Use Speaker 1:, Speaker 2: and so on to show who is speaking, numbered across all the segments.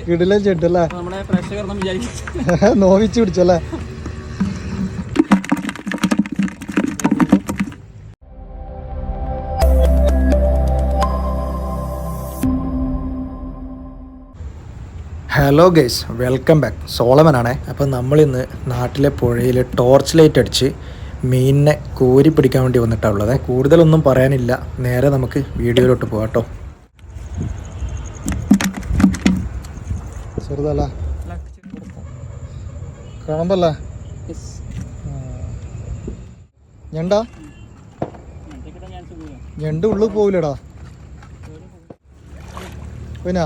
Speaker 1: കിടിലൻ ചെട്ടല്ലേ നോവിച്ച് പിടിച്ചല്ലേ. Hello guys, welcome back. സോളമനാണേ. അപ്പം നമ്മളിന്ന് നാട്ടിലെ പുഴയിൽ ടോർച്ച് ലൈറ്റ് അടിച്ച് മീനിനെ കോരി പിടിക്കാൻ വേണ്ടി വന്നിട്ടാണ് ഉള്ളത്. കൂടുതലൊന്നും പറയാനില്ല, നേരെ നമുക്ക് വീഡിയോയിലോട്ട് പോകാം കേട്ടോ. ചെറുതല്ല കാണുമ്പല്ലേ ഞണ്ടാ? ഞണ്ട് ഉള്ളിൽ പോവില്ലടാ. പിന്നെ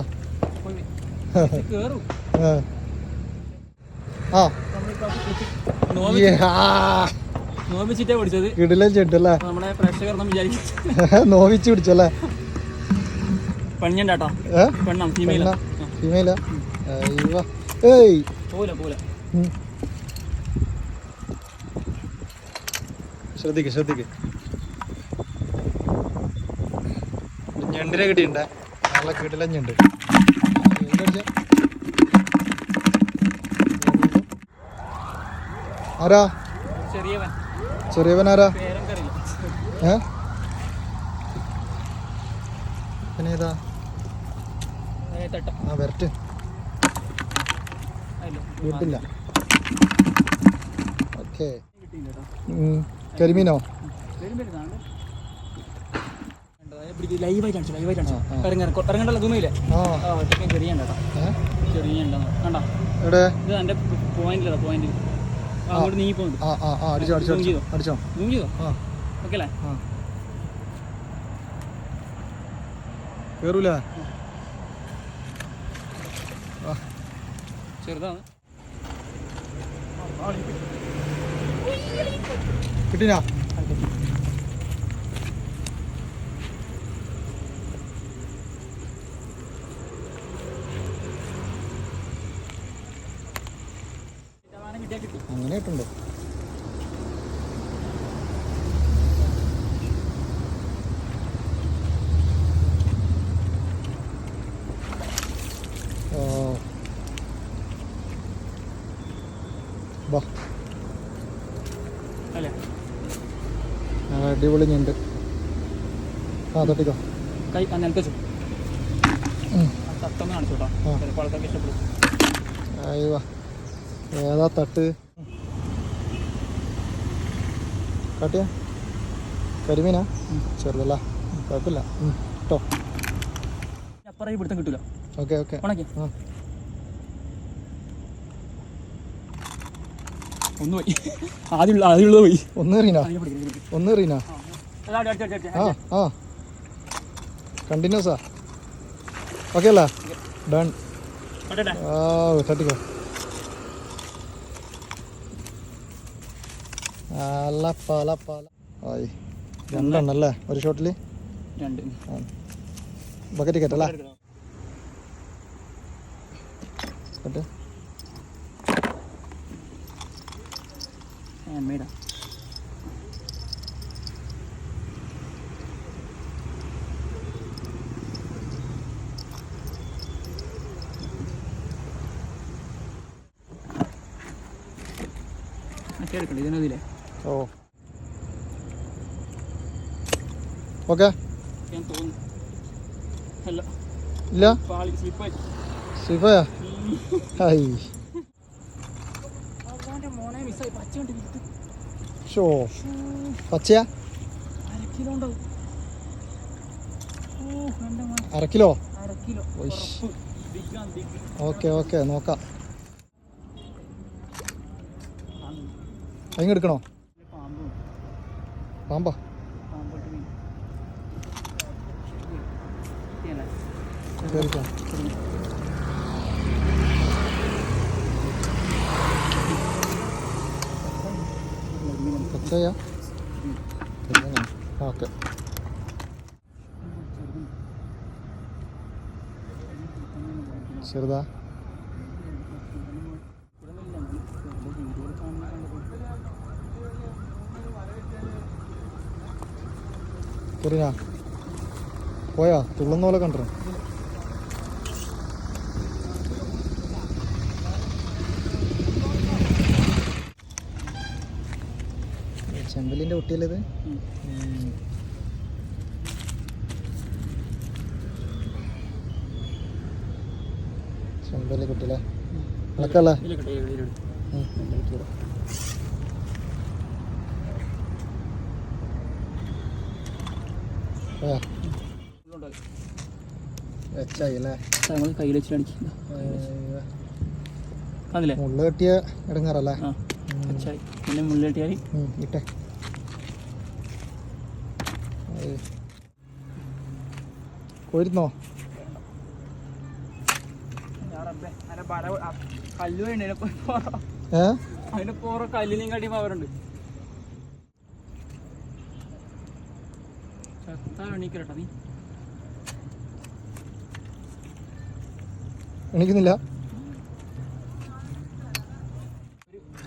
Speaker 1: കിടിലൻ ചെട്ടല്ലേ. നോവിച്ച് പിടിച്ചല്ലേ. ഫീമെയിലാ? ഏയ് ശ്രദ്ധിക്ക്. ഞണ്ടിനെ കിട്ടിയിട്ടുണ്ടേ, നല്ല കിടിലൻ ഞണ്ട്. ആരാ ചെറിയവൻ? ആരാ? പിന്നെ ഏതാ? വരട്ട് വീട്ടില്ല. ഓക്കെ. കരിമീനോ? അടിച്ചോ. കേറൂല. ചെറുതാണ്. കിട്ടിനാ? അങ്ങനെ കിട്ടുണ്ടോ? അടിപൊളി ഞണ്ട്. തട്ടിക്കോ. ഏതാ തട്ട്? കാട്ടിയ കരിമീനാ? ചെറുതല്ല, കുഴപ്പമില്ല കേട്ടോ. കിട്ടൂല. ഓക്കെ. ഒന്ന് എറിയനാ? കണ്ടിന്യൂസാ? ഓക്കെ അല്ല? ഡൺ. തട്ടിക്കോ. ആയി രണ്ടെണ്ണല്ലേ ഒരു ഷോട്ടില്? ബക്കറ്റ് കയറ്റല്ലേ? ഓ ഓക്കെ. ഇല്ല സ്ലിപ്പായാ? പച്ചയാ? അരക്കിലോ? ഓക്കെ നോക്കാം. അതിങ്ങെടുക്കണോ? പാമ്പാ? കേറിക്കോ. പച്ചയാ? ഓക്കെ. ചെറുതാ? കയറിനാ? പോയാ തുള്ളുന്ന പോലെ കണ്ടോ? ചെമ്പലിൻ്റെ കുട്ടിയല്ലത്. ചെമ്പല്ലി കുട്ടിയല്ലേ വിളക്കല്ലേ? വെച്ചായി അല്ലേ?
Speaker 2: കയ്യിൽ വെച്ചിട്ട് അതില്ലേ
Speaker 1: മുള്ള കെട്ടിയ ഇടങ്ങാറല്ലേ?
Speaker 2: പിന്നെ മുള്ള കെട്ടിയാൽ
Speaker 1: ഇട്ടെ. പോയിരുന്നോ?
Speaker 2: കല്ല് അതിന്റെ പോറ കല്ലിനെയും കാട്ടി പവറുണ്ട്. എണീക്കട്ടോ നീ
Speaker 1: എണീക്കുന്നില്ല.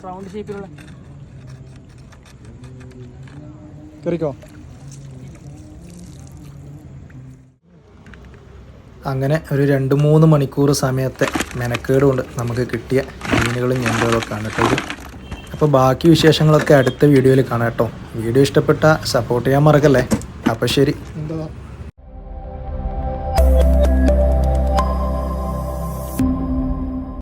Speaker 2: റൗണ്ട് ഷേപ്പിലുള്ള
Speaker 1: കയറിക്കോ. അങ്ങനെ ഒരു 2-3 മണിക്കൂർ സമയത്തെ മെനക്കേട് കൊണ്ട് നമുക്ക് കിട്ടിയ മീനുകളും ഞണ്ടുകളൊക്കെ ആണ് കേട്ടോ. അപ്പോൾ ബാക്കി വിശേഷങ്ങളൊക്കെ അടുത്ത വീഡിയോയിൽ കാണാം കേട്ടോ. വീഡിയോ ഇഷ്ടപ്പെട്ടാൽ സപ്പോർട്ട് ചെയ്യാൻ മറക്കല്ലേ. അപ്പോൾ ശരി.